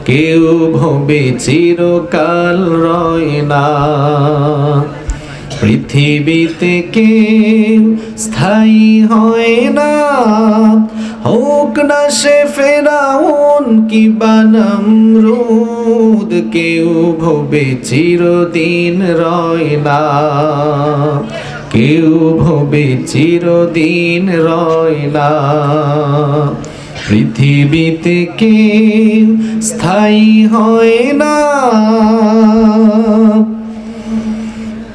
কেউ ভবে চিরকাল রয় না। পৃথিবীতে কেউ স্থায়ী হয় না, হোক না সে ফেরাউন কিবা নমরুদ। কেউ ভবে চিরদিন রয় না, কেউ ভবে চিরদিন রয় না। পৃথিবীতে কেউ স্থায়ী হয় না,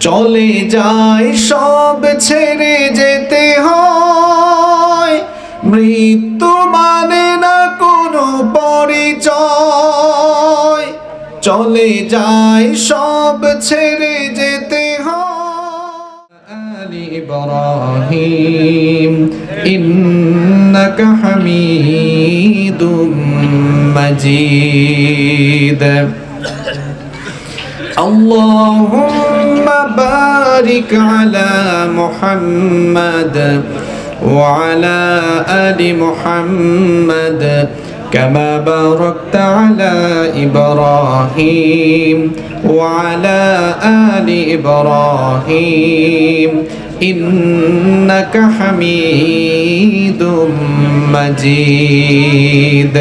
চলে যায় সব ছেড়ে যেতে হয়। মৃত্যু মানে না কোনো পরিচয়, চলে যায় সব ছেড়ে যেতে হয়। আলি ইব্রাহিম ইন্নাকা হামিদুম মাজিদ। আল্লাহুম্মা বারিক আলা মুহাম্মাদ ওয়া আলা আলি মুহাম্মাদ কামা বারাকতা আলা ইব্রাহিম ওয়া আলা আলি ইব্রাহিম ইন্নাকা হামিদুম মাজিদ।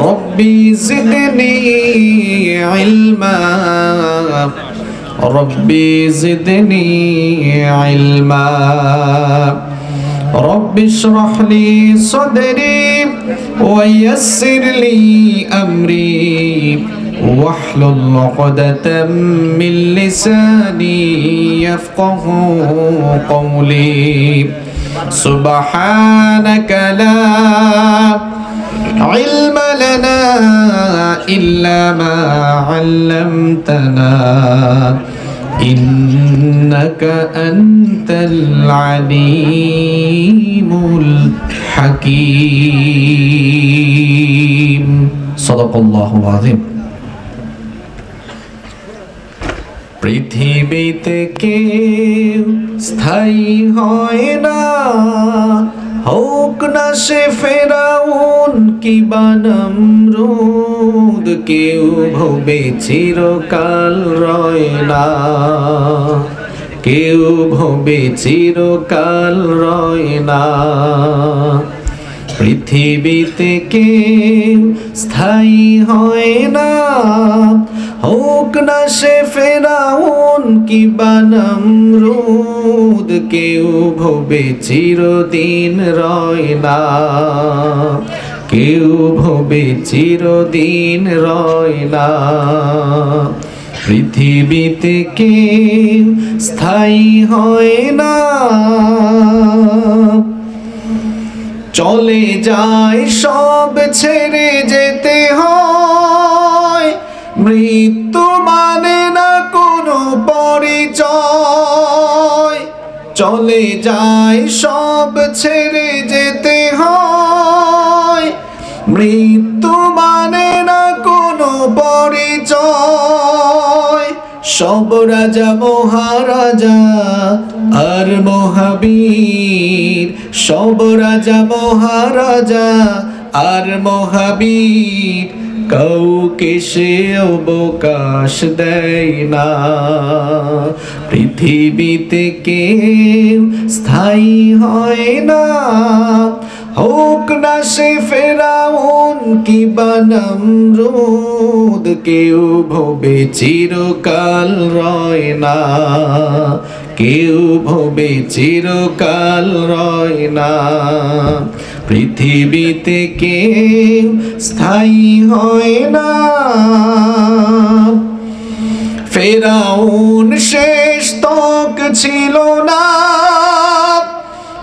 ربي زدني علما، ربي زدني علما، رب اشرح لي صدري ويسر لي أمري واحلل عقدة من لساني يفقه قولي سبحانك لا علم لنا إلا ما علمتنا إنك أنت العليم الحكيم صدق الله العظيم। পৃথিবীতে কেউ স্থায়ী হয় না, হোক না সে ফেরাউন কিবা নমরুদ। কেউ ভবে চিরকাল রয় না, কেউ ভবে চিরকাল রয় না। পৃথিবীতে কেউ স্থায়ী হয় না, হোক না সে ফেরাউন কিবা নমরুদ। কেউ ভবে চিরদিন রয় না, কেউ ভবে চিরদিন রয় না। পৃথিবীতে কেউ স্থায়ী হয় না, চলে যায় সব ছেড়ে যেতে হয়। মৃত্যু মানে না কোনো পরিচয়, চলে যায় সব ছেড়ে যেতে হয়। মৃত্যু মানে না কোনো পরিচয়। সব রাজা মহারাজা আর মহাবীর, সব রাজা মহারাজা আর মহাবীর, কাউকে সে অবকাশ দেয় না। পৃথিবীতে কেউ স্থায়ী হয় না, হোক না সে ফেরাউন কিবা নমরুদ। কেউ ভবে চিরকাল রয় না, কেউ ভবে চিরকাল রয় না। পৃথিবীতে কেউ স্থায়ী হয় না। ফেরাউন শেষ তক ছিল না,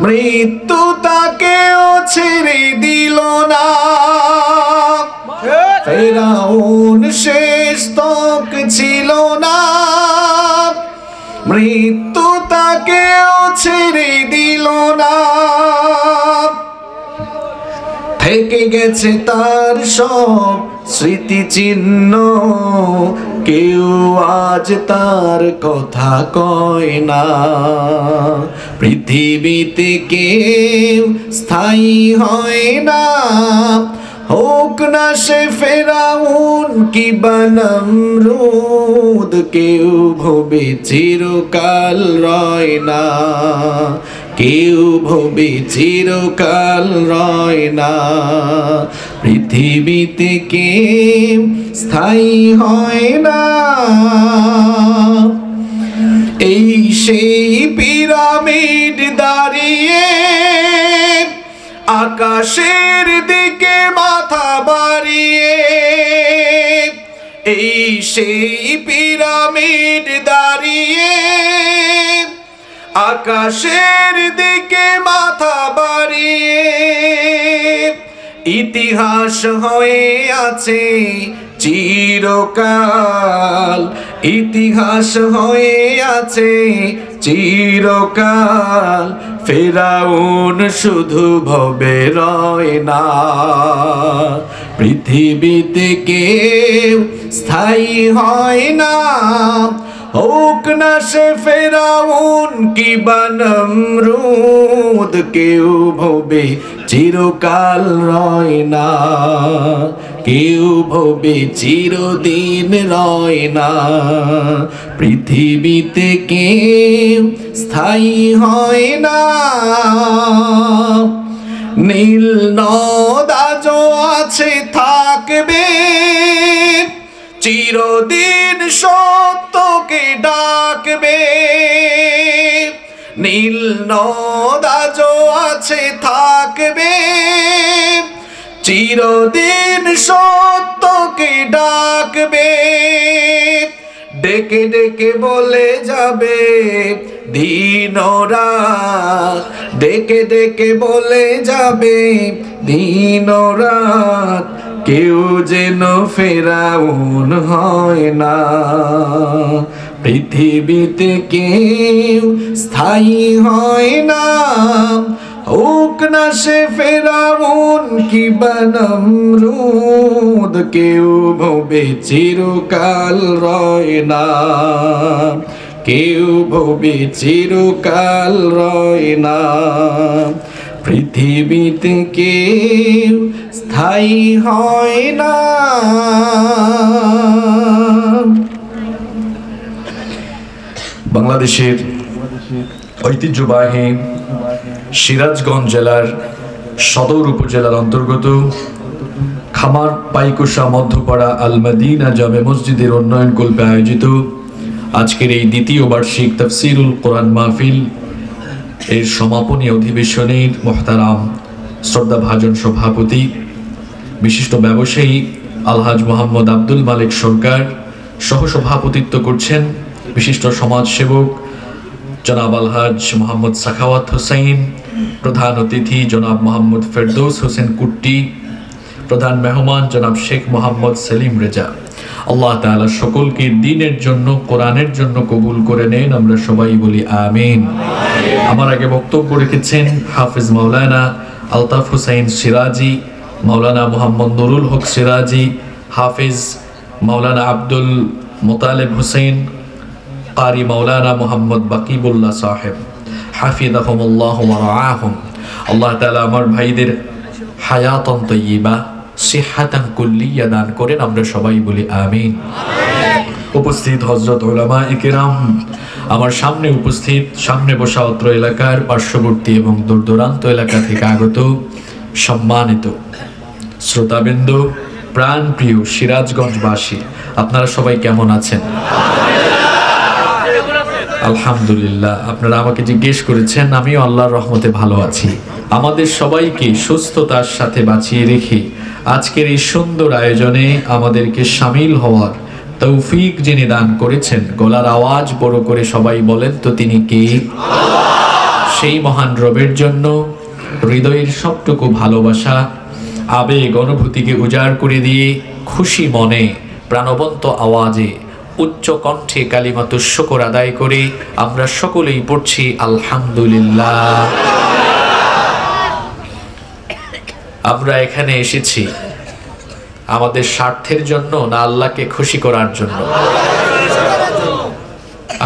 মৃত্যু তাকেও ছেড়ে দিল না। ফেরাউন শেষ তক ছিল না, মৃত্যু তাকেও ছেড়ে দিল না। থেকে গেছে তার সব স্মৃতিচিহ্ন, কেউ আজ তার কথা কয় না। পৃথিবীতে কেউ স্থায়ী হয় না, হোক না সে ফেরাউন কিবা নমরুদ, কেউ ভবে চিরকাল রয় না, কেউ ভবে চিরকাল রয় না। পৃথিবীতে কেউ স্থায়ী হয় না। এই সেই পিরামিড দাঁড়িয়ে আকাশের দিকে মাথা বাড়িয়ে, এই সেই পিরামিড দাঁড়িয়ে আকাশের দিকে মাথা বাড়িয়ে, ইতিহাস হয়ে আছে চিরকাল, ইতিহাস হয়ে আছে চিরকাল। ফেরাউন শুধু ভবে রয় না, পৃথিবীতে কেউ স্থায়ী হয় না, হোক না সে ফেরাউন কিবা নমরুদ, কেউ ভবে চিরকাল রয় না, কেউ ভবে চিরদিন রয় না। পৃথিবীতে কেউ স্থায়ী হয় না। নীল নদ আজও আছে থাকবে, চিরদিন সত্যকে ডাকবে। নীল নদ আজও আছে থাকবে, চিরদিন সত্যকে ডাকবে। ডেকে ডেকে বলে যাবে দিন রাত, ডেকে ডেকে বলে যাবে দিন রাত, কেউ যেন ফেরাউন হয় না। পৃথিবীতে কেউ স্থায়ী হয় না, হোক না সে ফেরাউন কিবা নমরুদ, কেউ ভবে চিরকাল রয় না, কেউ ভবে চিরকাল রয় না। পৃথিবীতে কেউ স্থায়ী হয় না। বাংলাদেশের ঐতিহ্যবাহী সিরাজগঞ্জ জেলার সদর উপজেলার অন্তর্গত খামার পাইকোষা মধ্যপাড়া আল মদিনা জামে মসজিদের উন্নয়ন কল্পে আয়োজিত আজকের এই দ্বিতীয় বার্ষিক তাফসীরুল কোরআন মাহফিল এর সমাপনী অধিবেশনের মুহতারাম শ্রদ্ধাভাজন সভাপতি বিশিষ্ট ব্যবসায়ী আলহাজ মোহাম্মদ আব্দুল মালিক সরকার সহসভাপতিত্ব করছেন বিশিষ্ট সমাজসেবক জনাব আলহাজ মোহাম্মদ সাখাওয়াত হোসেন, প্রধান অতিথি জনাব মোহাম্মদ ফেরদৌস হোসেন কুট্টি, প্রধান মেহমান জনাব শেখ মোহাম্মদ সেলিম রেজা। আল্লাহ তাআলা সকলকে দ্বীনের জন্য কোরআনের জন্য কবুল করে নেন, আমরা সবাই বলি আমিন। আমার আগে বক্তব্য রেখেছেন হাফেজ মাওলানা আলতাফ হুসাইন সিরাজি, মাওলানা মোহাম্মদ নুরুল হক সিরাজি, হাফেজ মাওলানা আব্দুল মোতালেব হুসেন, কারি মাওলানা মোহাম্মদ বাকিবুল্লাহ সাহেব হাফিজাহুমুল্লাহ ওয়া রাআহুম। আল্লাহ তাআলা আমার ভাইদের হায়াতান তাইয়্যিবা সিহহাতান কুল্লিয়া দান করেন, আমরা সবাই বলি আমিন। উপস্থিত হযরত উলামায়ে কেরাম, আমার সামনে উপস্থিত সামনে বসা অত্র এলাকার পার্শ্ববর্তী এবং দূরদূরান্ত এলাকা থেকে আগত সম্মানিত শ্রোতাবৃন্দ, প্রাণ প্রিয় সিরাজগঞ্জবাসী, আপনারা সবাই কেমন আছেন? আলহামদুলিল্লাহ। আপনারা আমাকে জিজ্ঞেস করেছেন, আমিও আল্লাহর রহমতে ভালো আছি। আমাদের সবাইকে সুস্থতার সাথে বাঁচিয়ে রেখে আজকের এই সুন্দর আয়োজনে আমাদেরকে শামিল হওয়ার তৌফিক যিনি দান করেছেন, গলার আওয়াজ বড় করে সবাই বলেন তো তিনি কে? সেই মহান রবের জন্য হৃদয়ের সবটুকু ভালোবাসা আবেগ অনুভূতিকে উজাড় করে দিয়ে খুশি মনে প্রাণবন্ত আওয়াজে উচ্চ কণ্ঠে কালিমাতুশ শুকর আদায় করে আমরা সকলেই পড়ছি আলহামদুলিল্লাহ। আমরা এখানে এসেছি আমাদের স্বার্থের জন্য না আল্লাহকে খুশি করার জন্য?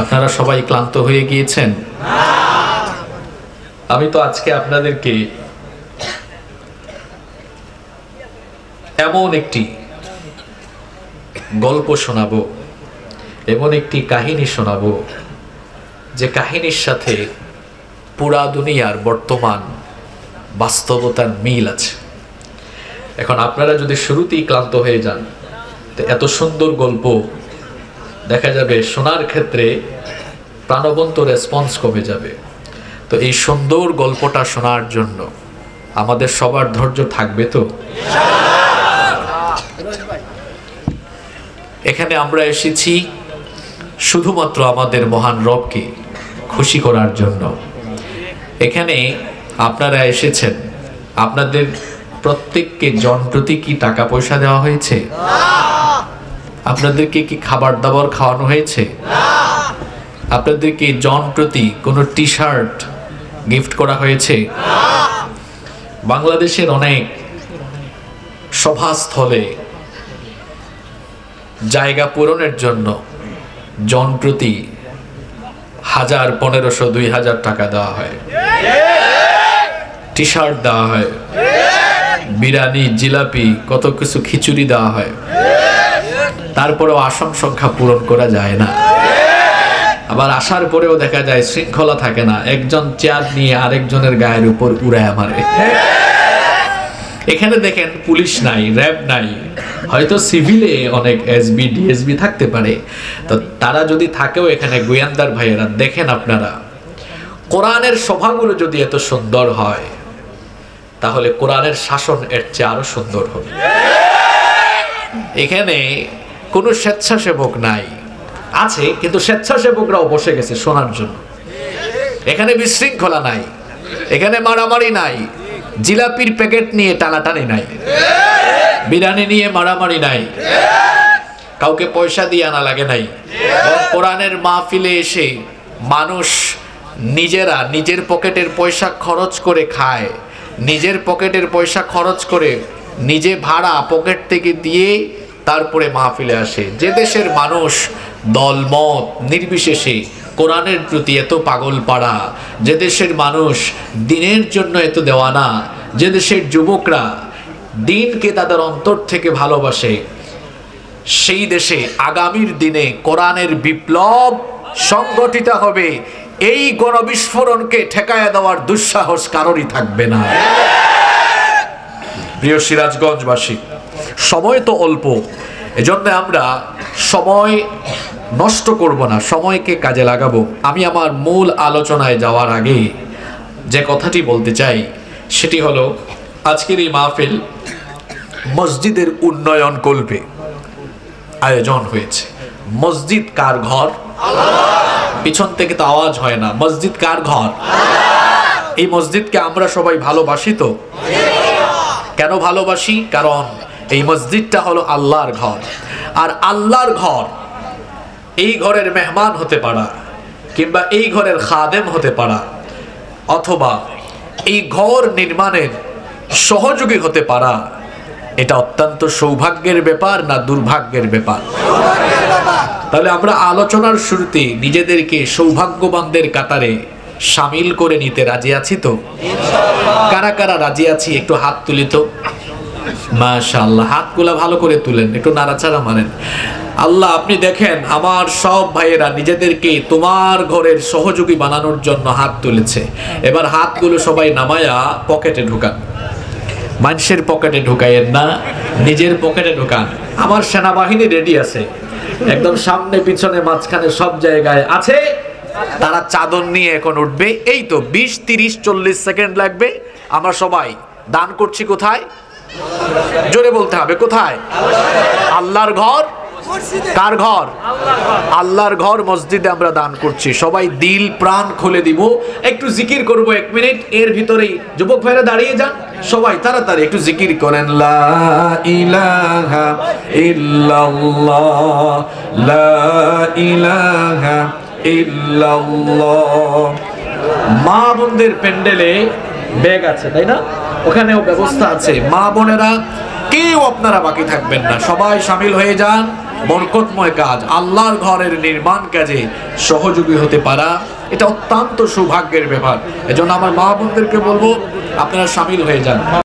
আপনারা সবাই ক্লান্ত হয়ে গিয়েছেন? আমি তো আজকে আপনাদেরকে এমন একটি গল্প শোনাবো, এমন একটি কাহিনী শোনাবো যে কাহিনীর সাথে পুরা দুনিয়ার বর্তমান বাস্তবতার মিল আছে। এখন আপনারা যদি শুরুতেই ক্লান্ত হয়ে যান, তো এত সুন্দর গল্প দেখা যাবে শোনার ক্ষেত্রে প্রাণবন্ত রেসপন্স কমে যাবে। তো এই সুন্দর গল্পটা শোনার জন্য আমাদের সবার ধৈর্য থাকবে তো? এখানে আমরা এসেছি শুধুমাত্র আমাদের মহান রবকে খুশি করার জন্য। এখানে আপনারা এসেছেন, আপনাদের প্রত্যেককে জন প্রতি কি টাকা পয়সা দেওয়া হয়েছে? আপনাদেরকে কি খাবার দাবার খাওয়ানো হয়েছে? আপনাদেরকে জন প্রতি কোনো টি শার্ট গিফট করা হয়েছে? বাংলাদেশের অনেক সভাস্থলে জায়গা পূরণের জন্য জন প্রতি 1000, 1500, 2000 টাকা দেওয়া হয়, টি শার্ট দেওয়া হয়, বিরিয়ানি, জিলাপি, কত কিছু, খিচুড়ি দেওয়া হয়। তারপরেও আসন সংখ্যা পূরণ করা যায় না। আবার আসার পরেও দেখা যায় শৃঙ্খলা থাকে না, একজন চেয়ার নিয়ে আরেকজনের গায়ের উপর উড়ায় মারে। এখানে দেখেন পুলিশ নাই, র্যাব নাই, হয়তো সিভিলে অনেক এসবি, ডিএসবি থাকতে পারে। তো তারা যদি থাকেও এখানে গোয়েন্দার ভাইয়েরা, দেখেন আপনারা কোরআনের সভাগুলো যদি এত সুন্দর হয়, তাহলে কোরআনের শাসন এর চেয়ে আরো সুন্দর হবে। এখানে কোনো স্বেচ্ছাসেবক নাই, আছে কিন্তু স্বেচ্ছাসেবকরাও বসে গেছে শোনার জন্য। এখানে বিশৃঙ্খলা নাই, এখানে মারামারি নাই, জিলাপির প্যাকেট নিয়ে টানাটানি নাই, বিরিয়ানি নিয়ে মারামারি নাই, কাউকে পয়সা দিয়ে আনা লাগে নাই। কোরআনের মাহফিলে এসে মানুষ নিজেরা নিজের পকেটের পয়সা খরচ করে খায়, নিজের পকেটের পয়সা খরচ করে নিজে ভাড়া পকেট থেকে দিয়ে তারপরে মাহফিলে আসে। যে দেশের মানুষ দলমত নির্বিশেষে কোরআনের প্রতি এত পাগল পাড়া, যে দেশের মানুষ দিনের জন্য এত দেওয়ানা, যে দেশের যুবকরা দিনকে তাদের অন্তর থেকে ভালোবাসে, সেই দেশে আগামীর দিনে কোরআনের বিপ্লব সংগঠিত হবে। এই গণবিস্ফোরণকে ঠেকায়া দেওয়ার দুঃসাহস কারোরই থাকবে না। প্রিয় সিরাজগঞ্জবাসী, সময় তো অল্প, এজন্য আমরা সময় নষ্ট করব না, সময়কে কাজে লাগাবো। আমি আমার মূল আলোচনায় যাওয়ার আগে যে কথাটি বলতে চাই সেটি হলো, আজকের এই মাহফিল মসজিদের উন্নয়ন কল্পে আয়োজন হয়েছে। মসজিদ কার ঘর? পিছন থেকে তো আওয়াজ হয় না। মসজিদ কার ঘর? এই মসজিদকে আমরা সবাই ভালোবাসি তো? কেন ভালোবাসি? কারণ এই মসজিদটা হলো আল্লাহর ঘর। আর আল্লাহর ঘর, এই ঘরের মেহমান হতে পারা, কিংবা এই ঘরের খাদেম হতে পারা, অথবা এই ঘর নির্মাণের সহযোগী হতে পারা, এটা অত্যন্ত সৌভাগ্যের ব্যাপার না দুর্ভাগ্যের ব্যাপার? তাহলে আমরা আলোচনার শুরুতে নিজেদেরকে সৌভাগ্যবানদের কাতারে সামিল করে নিতে রাজি আছি তো? কারা কারা রাজি আছি একটু হাত তুলি তো। মাশাআল্লাহ, হাতগুলা ভালো করে তুলেন, একটু নাড়াচাড়া মারেন। আল্লাহ, আপনি দেখেন আমার সব ভাইয়েরা নিজেদেরকে তোমার ঘরের সহযোগী বানানোর জন্য হাত তুলেছে। এবার হাতগুলো সবাই নামায়া পকেটে ঢুকান। মানুষের পকেটে ঢুকাইয়েন না, নিজের পকেটে ঢুকান। আমার সেনাবাহিনী রেডি আছে, একদম সামনে পিছনে মাঝখানে সব জায়গায় আছে। তারা চাদর নিয়ে এখন উঠবে। এই তো 20, 30, 40 সেকেন্ড লাগবে। আমরা সবাই দান করছি কোথায়? জোরে বলতে হবে, কোথায়? আল্লাহর ঘর। কার ঘর? আল্লাহর ঘর, মসজিদে আমরা দান করছি। সবাই দিল প্রাণ খুলে দিব। একটু জিকির করব 1 মিনিট, এর ভিতরেই যুবক ভাইরা দাঁড়িয়ে যান, সবাই তাড়াতাড়ি একটু জিকির করেন। লা ইলাহা ইল্লাল্লাহ, লা ইলাহা ইল্লাল্লাহ। মা বোনদের প্যান্ডেলে ব্যাগ আছে, তাই না? ওখানেও ব্যবস্থা আছে। মা বোনেরা কেউ আপনারা বাকি থাকবেন না, সবাই শামিল হয়ে যান। বরকতময় কাজ, আল্লাহর ঘরের নির্মাণ কাজে সহযোগী হতে পারা এটা অত্যন্ত সৌভাগ্যের ব্যাপার। এজন্য আমার মা বোনদেরকে বলবো আপনারা শামিল হয়ে যান।